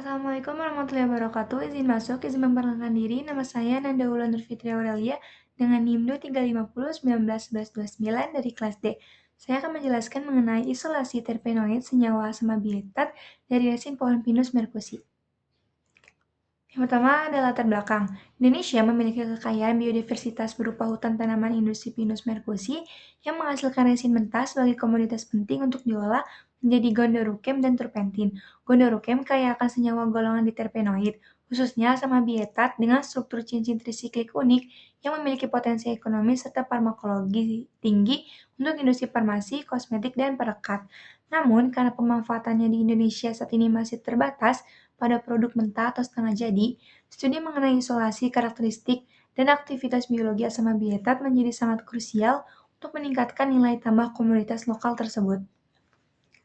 Assalamualaikum warahmatullahi wabarakatuh. Izin masuk, izin memperkenalkan diri. Nama saya Nanda Wulan Nurfitri Aurelia dengan NIM 2350191129 dari kelas D. Saya akan menjelaskan mengenai isolasi terpenoid senyawa asam abietat dari resin pohon Pinus merkusi. Yang pertama adalah latar belakang. Indonesia memiliki kekayaan biodiversitas berupa hutan tanaman industri Pinus merkusi yang menghasilkan resin mentah sebagai komoditas penting untuk diolah menjadi gondorukem dan turpentin. Gondorukem kaya akan senyawa golongan diterpenoid, khususnya asam abietat dengan struktur cincin trisiklik unik yang memiliki potensi ekonomi serta farmakologi tinggi untuk industri farmasi, kosmetik, dan perekat. Namun, karena pemanfaatannya di Indonesia saat ini masih terbatas, pada produk mentah atau setengah jadi, studi mengenai isolasi, karakteristik, dan aktivitas biologi asam abietat menjadi sangat krusial untuk meningkatkan nilai tambah komoditas lokal tersebut.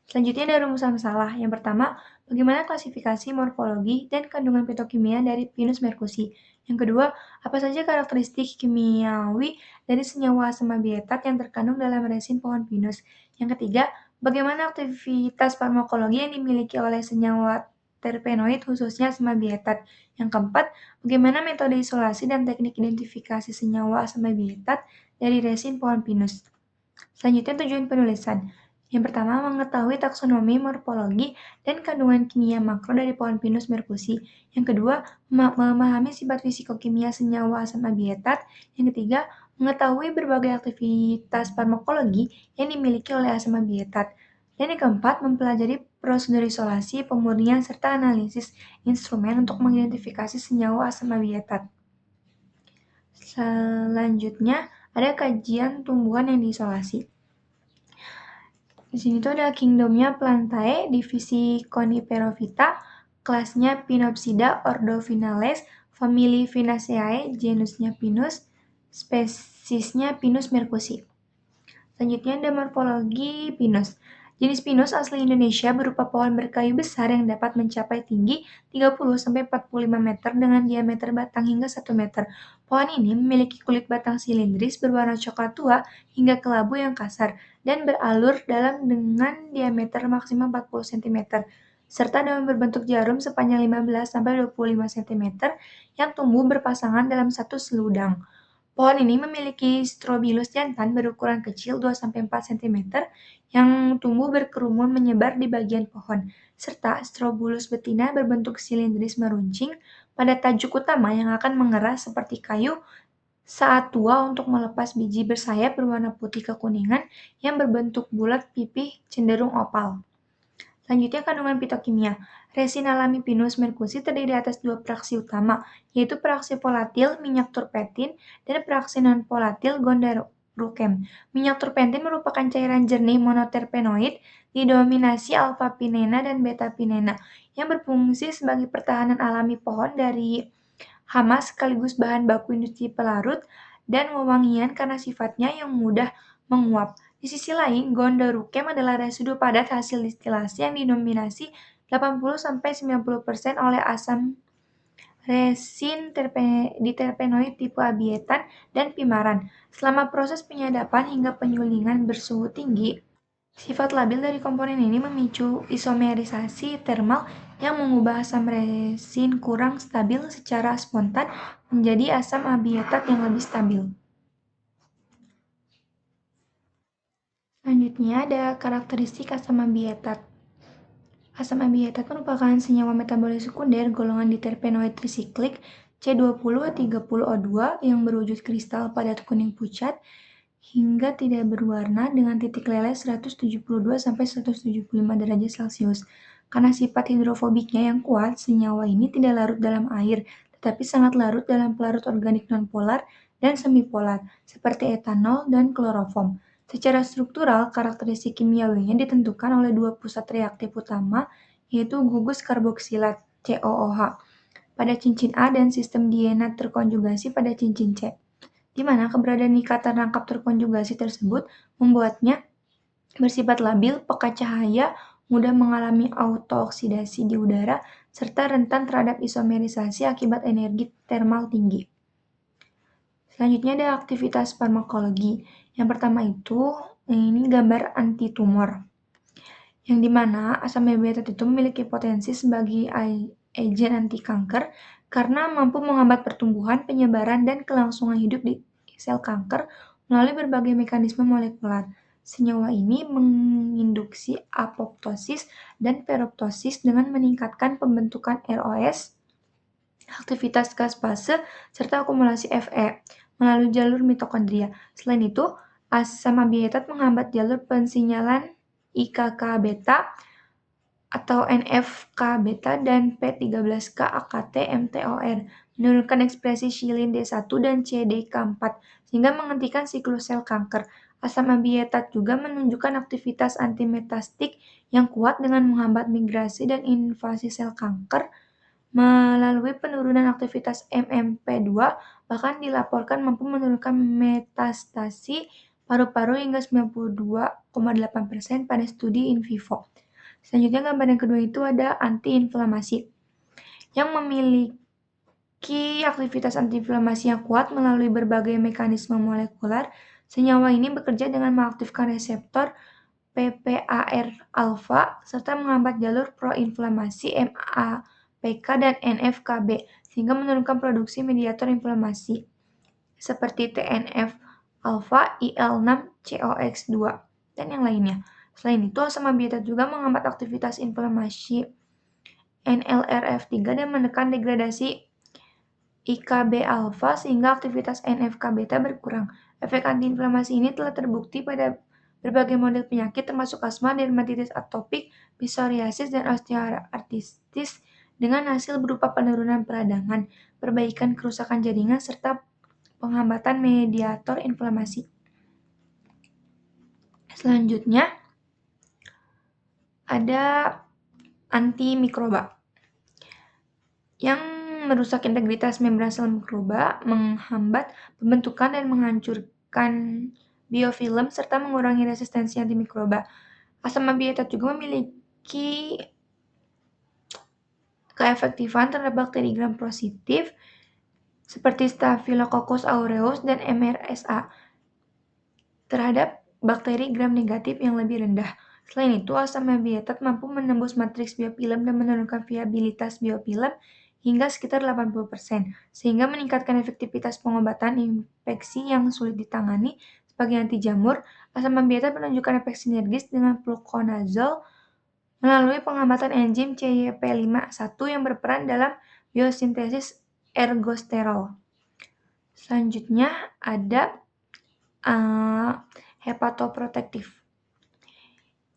Selanjutnya ada rumusan masalah. Yang pertama, bagaimana klasifikasi morfologi dan kandungan petokimia dari Pinus merkusi. Yang kedua, apa saja karakteristik kimiawi dari senyawa asam abietat yang terkandung dalam resin pohon pinus. Yang ketiga, bagaimana aktivitas farmakologi yang dimiliki oleh senyawa terpenoid khususnya asam abietat. Yang keempat, bagaimana metode isolasi dan teknik identifikasi senyawa asam abietat dari resin pohon pinus. Selanjutnya tujuan penulisan. Yang pertama, mengetahui taksonomi, morfologi, dan kandungan kimia makro dari pohon Pinus merkusi. Yang kedua, memahami sifat fisikokimia senyawa asam abietat. Yang ketiga, mengetahui berbagai aktivitas farmakologi yang dimiliki oleh asam abietat. Dan yang keempat, mempelajari prosedur isolasi, pemurnian, serta analisis instrumen untuk mengidentifikasi senyawa asam abietat. Selanjutnya, ada kajian tumbuhan yang diisolasi. Di sini tuh ada kingdomnya Plantae, divisi Coniferophyta, kelasnya Pinopsida, ordo Finales, famili Finaceae, genusnya Pinus, spesiesnya Pinus merkusi. Selanjutnya ada morfologi Pinus. Jenis Pinus asli Indonesia berupa pohon berkayu besar yang dapat mencapai tinggi 30-45 meter dengan diameter batang hingga 1 meter. Pohon ini memiliki kulit batang silindris berwarna coklat tua hingga kelabu yang kasar dan beralur dalam dengan diameter maksimal 40 cm, serta daun berbentuk jarum sepanjang 15-25 cm yang tumbuh berpasangan dalam satu seludang. Pohon ini memiliki strobilus jantan berukuran kecil 2-4 cm yang tumbuh berkerumun menyebar di bagian pohon, serta strobulus betina berbentuk silindris meruncing pada tajuk utama yang akan mengeras seperti kayu saat tua untuk melepas biji bersayap berwarna putih kekuningan yang berbentuk bulat pipih cenderung opal. Selanjutnya kandungan fitokimia. Resin alami Pinus merkusi terdiri atas dua fraksi utama, yaitu fraksi volatil minyak turpentin dan fraksi non-volatil gondarukem. Minyak turpentin merupakan cairan jernih monoterpenoid didominasi alfa-pinena dan beta-pinena yang berfungsi sebagai pertahanan alami pohon dari hama sekaligus bahan baku industri pelarut dan wewangian karena sifatnya yang mudah menguap. Di sisi lain, gondorukem adalah residu padat hasil distilasi yang didominasi 80-90% oleh asam resin diterpenoid tipe abietan dan pimaran. Selama proses penyadapan hingga penyulingan bersuhu tinggi, sifat labil dari komponen ini memicu isomerisasi termal yang mengubah asam resin kurang stabil secara spontan menjadi asam abietat yang lebih stabil. Selanjutnya ada karakteristik asam abietat. Asam abietat merupakan senyawa metabolis sekunder golongan diterpenoid trisiklik C20H30O2 yang berwujud kristal padat kuning pucat hingga tidak berwarna dengan titik leleh 172-175 derajat Celcius. Karena sifat hidrofobiknya yang kuat, senyawa ini tidak larut dalam air, tetapi sangat larut dalam pelarut organik nonpolar dan semipolar, seperti etanol dan kloroform. Secara struktural, karakteristik kimiawinya ditentukan oleh dua pusat reaktif utama, yaitu gugus karboksilat COOH pada cincin A dan sistem dienat terkonjugasi pada cincin C, di mana keberadaan ikatan rangkap terkonjugasi tersebut membuatnya bersifat labil, peka cahaya, mudah mengalami autooksidasi di udara, serta rentan terhadap isomerisasi akibat energi termal tinggi. Selanjutnya ada aktivitas farmakologi. Yang pertama itu, ini gambar antitumor. Yang dimana asam abietat itu memiliki potensi sebagai agen anti kanker karena mampu menghambat pertumbuhan, penyebaran, dan kelangsungan hidup di sel kanker melalui berbagai mekanisme molekuler. Senyawa ini menginduksi apoptosis dan ferroptosis dengan meningkatkan pembentukan ROS, aktivitas caspase, serta akumulasi Fe melalui jalur mitokondria. Selain itu, asam abietat menghambat jalur pensinyalan IKK beta atau NF-K beta dan P13K AKT mTOR, menurunkan ekspresi Shilin D1 dan CDK4 sehingga menghentikan siklus sel kanker. Asam abietat juga menunjukkan aktivitas antimetastik yang kuat dengan menghambat migrasi dan invasi sel kanker melalui penurunan aktivitas MMP2, bahkan dilaporkan mampu menurunkan metastasi paru-paru hingga 92,8% pada studi in vivo. Selanjutnya gambar yang kedua itu ada antiinflamasi yang memiliki aktivitas antiinflamasi yang kuat melalui berbagai mekanisme molekuler. Senyawa ini bekerja dengan mengaktifkan reseptor PPAR-alfa serta menghambat jalur proinflamasi MAPK dan NF-kB sehingga menurunkan produksi mediator inflamasi seperti TNF-alfa, IL-6, COX-2, dan yang lainnya. Selain itu, asam abietat juga menghambat aktivitas inflamasi NLRF3 dan menekan degradasi IKB-alfa sehingga aktivitas NF-kβ berkurang. Efek antiinflamasi ini telah terbukti pada berbagai model penyakit termasuk asma, dermatitis atopik, psoriasis, dan osteoartritis dengan hasil berupa penurunan peradangan, perbaikan kerusakan jaringan, serta penghambatan mediator inflamasi. Selanjutnya ada antimikroba yang merusak integritas membran sel mikroba, menghambat pembentukan dan menghancurkan biofilm, serta mengurangi resistensi antimikroba. Asam abietat juga memiliki keefektifan terhadap bakteri gram positif seperti Staphylococcus aureus dan MRSA terhadap bakteri gram negatif yang lebih rendah. Selain itu, asam abietat mampu menembus matriks biofilm dan menurunkan viabilitas biofilm hingga sekitar 80%, sehingga meningkatkan efektivitas pengobatan infeksi yang sulit ditangani. Sebagai anti jamur, asam abietat menunjukkan efek sinergis dengan fluconazole melalui penghambatan enzim CYP51 yang berperan dalam biosintesis ergosterol. Selanjutnya ada hepatoprotektif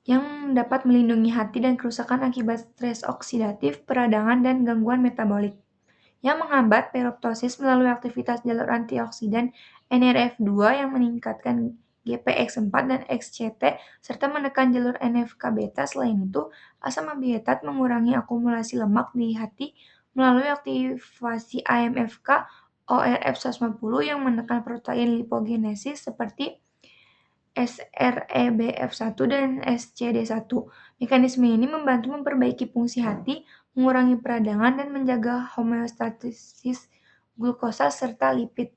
yang dapat melindungi hati dan kerusakan akibat stres oksidatif, peradangan, dan gangguan metabolik. Yang menghambat ferroptosis melalui aktivitas jalur antioksidan NRF2 yang meningkatkan GPX4 dan XCT serta menekan jalur NF-kβ. Selain itu, asam abietat mengurangi akumulasi lemak di hati melalui aktivasi AMFK ORF150 yang menekan protein lipogenesis seperti SREBF1 dan SCD1. Mekanisme ini membantu memperbaiki fungsi hati, mengurangi peradangan, dan menjaga homeostasis glukosa serta lipid.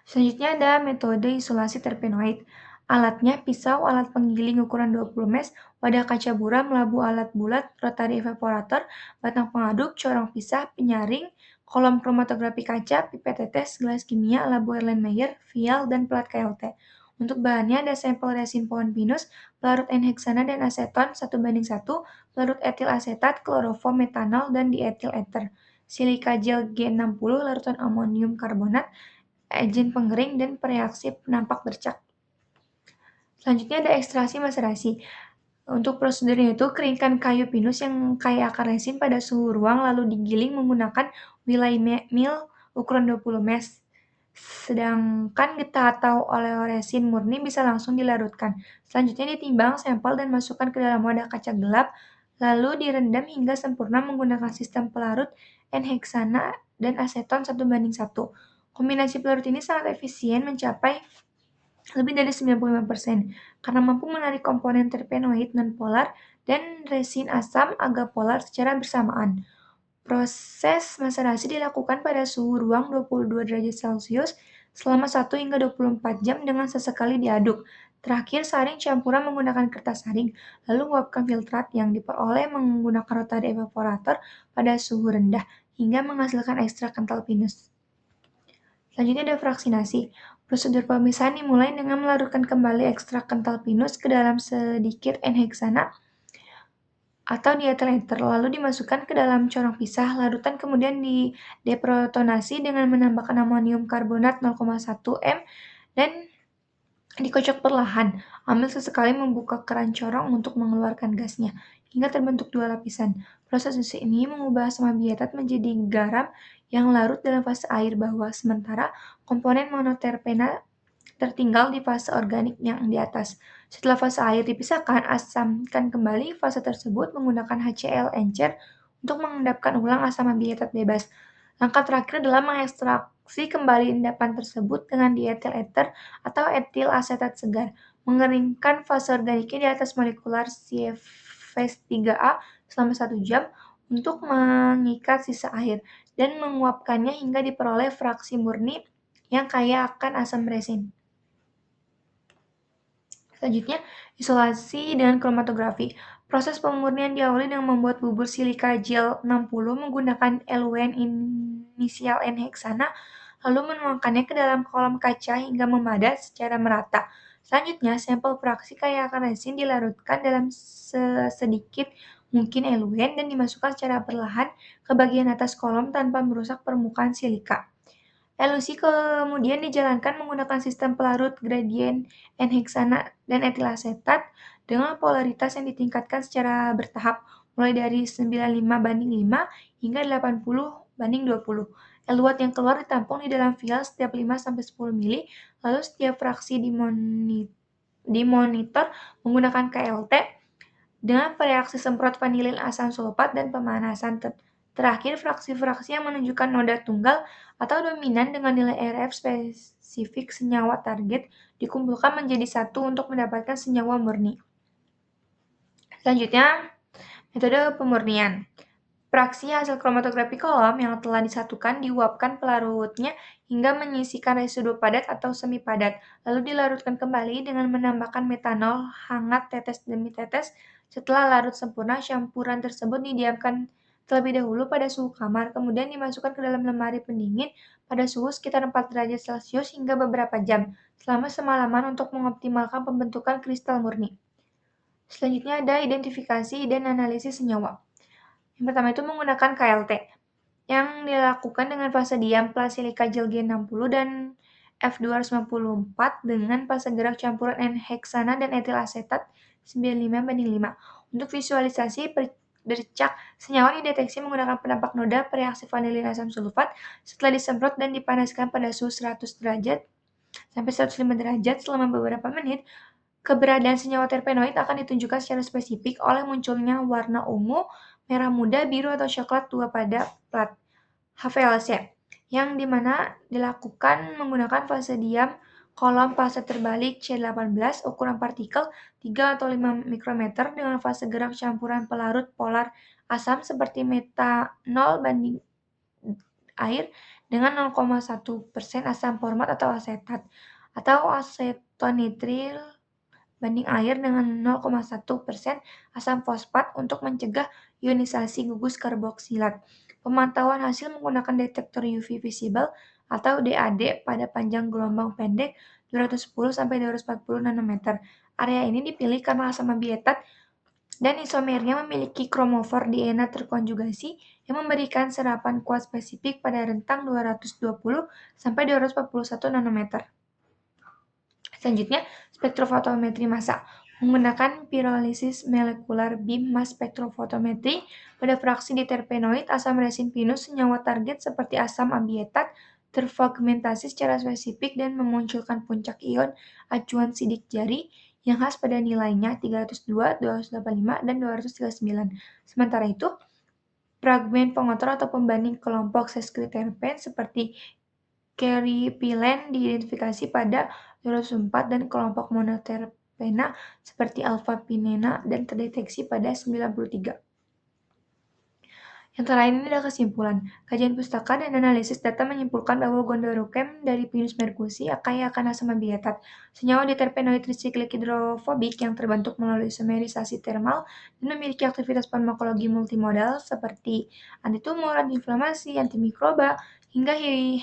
Selanjutnya ada metode isolasi terpenoid. Alatnya pisau, alat penggiling ukuran 20 mes, wadah kaca buram, labu alat bulat, rotary evaporator, batang pengaduk, corong pisah, penyaring, kolom kromatografi kaca, pipet tetes, gelas kimia, labu Erlenmeyer, vial, dan pelat KLT. Untuk bahannya ada sampel resin pohon pinus, pelarut N-heksana dan aseton 1:1, pelarut etil asetat, kloroform metanol, dan dietil ether, silika gel G60, larutan amonium karbonat, agen pengering, dan pereaksi penampak bercak. Selanjutnya ada ekstraksi maserasi. Untuk prosedurnya itu, keringkan kayu pinus yang kaya akar resin pada suhu ruang lalu digiling menggunakan Wilay mill ukuran 20 mes. Sedangkan getah atau oleoresin murni bisa langsung dilarutkan. Selanjutnya ditimbang sampel dan masukkan ke dalam wadah kaca gelap, lalu direndam hingga sempurna menggunakan sistem pelarut N-heksana dan aseton 1:1. Kombinasi pelarut ini sangat efisien mencapai lebih dari 95% karena mampu menarik komponen terpenoid nonpolar dan resin asam agapolar secara bersamaan. Proses maserasi dilakukan pada suhu ruang 22 derajat Celcius selama 1 hingga 24 jam dengan sesekali diaduk. Terakhir, saring campuran menggunakan kertas saring, lalu uapkan filtrat yang diperoleh menggunakan rotary evaporator pada suhu rendah hingga menghasilkan ekstrak kental pinus. Selanjutnya ada fraksinasi. Prosedur pemisahan dimulai dengan melarutkan kembali ekstrak kental pinus ke dalam sedikit N-heksana atau dietil ether, lalu dimasukkan ke dalam corong pisah. Larutan kemudian dideprotonasi dengan menambahkan amonium karbonat 0,1 m dan dikocok perlahan. Ambil sesekali membuka keran corong untuk mengeluarkan gasnya, hingga terbentuk dua lapisan. Proses ini mengubah asam abietat menjadi garam yang larut dalam fase air bawah, sementara komponen monoterpena tertinggal di fase organik yang di atas. Setelah fase air dipisahkan, asamkan kembali fase tersebut menggunakan HCl encer untuk mengendapkan ulang asam abietat bebas. Langkah terakhir adalah mengekstraksi kembali endapan tersebut dengan dietil ether atau etil asetat segar. Mengeringkan fase organiknya di atas molekular CFS3A selama 1 jam untuk mengikat sisa air dan menguapkannya hingga diperoleh fraksi murni yang kaya akan asam resin. Selanjutnya, isolasi dengan kromatografi. Proses pemurnian diawali dengan membuat bubur silika gel 60 menggunakan LUN inisial N-heksana, lalu menuangkannya ke dalam kolom kaca hingga memadat secara merata. Selanjutnya, sampel fraksi kaya akan resin dilarutkan dalam sedikit mungkin LUN dan dimasukkan secara perlahan ke bagian atas kolom tanpa merusak permukaan silika. Elusi kemudian dijalankan menggunakan sistem pelarut gradien N-heksana dan etil asetat dengan polaritas yang ditingkatkan secara bertahap, mulai dari 95:5 hingga 80:20. Eluat yang keluar ditampung di dalam vial setiap 5-10 mili, lalu setiap fraksi dimonitor menggunakan KLT dengan reaksi semprot vanilin asam sulfat dan pemanasan. Terakhir, fraksi-fraksi yang menunjukkan noda tunggal atau dominan dengan nilai RF spesifik senyawa target dikumpulkan menjadi satu untuk mendapatkan senyawa murni. Selanjutnya, metode pemurnian. Fraksi hasil kromatografi kolom yang telah disatukan diuapkan pelarutnya hingga menyisikan residu padat atau semi padat, lalu dilarutkan kembali dengan menambahkan metanol hangat tetes demi tetes. Setelah larut sempurna, campuran tersebut didiamkan terlebih dahulu pada suhu kamar, kemudian dimasukkan ke dalam lemari pendingin pada suhu sekitar 4 derajat Celcius hingga beberapa jam, selama semalaman untuk mengoptimalkan pembentukan kristal murni. Selanjutnya ada identifikasi dan analisis senyawa. Yang pertama itu menggunakan KLT, yang dilakukan dengan fase diam silika gel G60 dan F294 dengan fase gerak campuran N-heksana dan etil asetat 95:5. Untuk visualisasi bercak, senyawa dideteksi menggunakan penampak noda bereaksi vanilin asam sulfat setelah disemprot dan dipanaskan pada suhu 100 derajat sampai 105 derajat selama beberapa menit. Keberadaan senyawa terpenoid akan ditunjukkan secara spesifik oleh munculnya warna ungu, merah muda, biru atau coklat tua pada plat HVLC, yang dimana dilakukan menggunakan fase diam kolom fase terbalik C18, ukuran partikel 3 atau 5 mikrometer dengan fase gerak campuran pelarut polar asam seperti metanol banding air dengan 0,1% asam format atau asetat, atau asetonitril banding air dengan 0,1% asam fosfat untuk mencegah ionisasi gugus karboksilat. Pemantauan hasil menggunakan detektor UV visible atau DAD pada panjang gelombang pendek 210-240 nanometer. Area ini dipilih karena asam abietat dan isomernya memiliki kromofor DNA terkonjugasi yang memberikan serapan kuat spesifik pada rentang 220-241 nanometer. Selanjutnya, spektrofotometri massa menggunakan pirolisis molekular beam mass spektrofotometri pada fraksi diterpenoid asam resin pinus. Senyawa target seperti asam abietat terfragmentasi secara spesifik dan memunculkan puncak ion acuan sidik jari yang khas pada nilainya 302, 285, dan 239. Sementara itu, fragmen pengotor atau pembanding kelompok sesquiterpen seperti Keripilen diidentifikasi pada 204 dan kelompok monoterpena seperti alpha-pinena dan terdeteksi pada 93. Yang terakhir ini adalah kesimpulan. Kajian pustaka dan analisis data menyimpulkan bahwa gondorokem dari Pinus mercusi kaya akan asam bietat, senyawa diterpenoid trisiklik hidrofobik yang terbentuk melalui isomerisasi termal dan memiliki aktivitas farmakologi multimodal seperti antitumor, antiinflamasi, antimikroba, hingga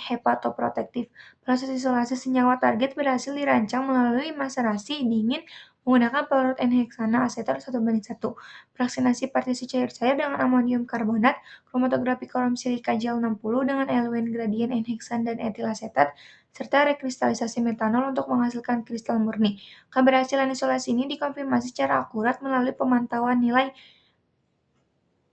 hepatoprotektif. Proses isolasi senyawa target berhasil dirancang melalui maserasi dingin menggunakan pelarut N-heksana asetat 1:1, fraksinasi partisi cair-cair dengan amonium karbonat, kromatografi korom silika gel 60 dengan elemen gradien N-heksan dan etil asetat, serta rekristalisasi metanol untuk menghasilkan kristal murni. Keberhasilan isolasi ini dikonfirmasi secara akurat melalui pemantauan nilai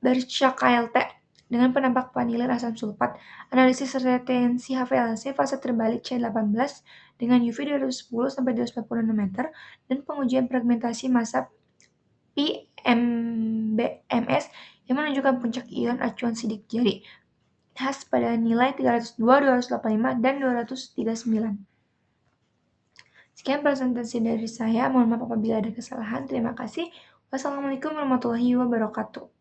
Berkshire-KLT dengan penampak vanilin asam sulfat, analisis retensi HVLC fase terbalik C18 dengan UV 210-240 nanometer, dan pengujian fragmentasi massa PMBMS yang menunjukkan puncak ion acuan sidik jari khas pada nilai 302, 285, dan 239. Sekian presentasi dari saya. Mohon maaf apabila ada kesalahan. Terima kasih. Wassalamualaikum warahmatullahi wabarakatuh.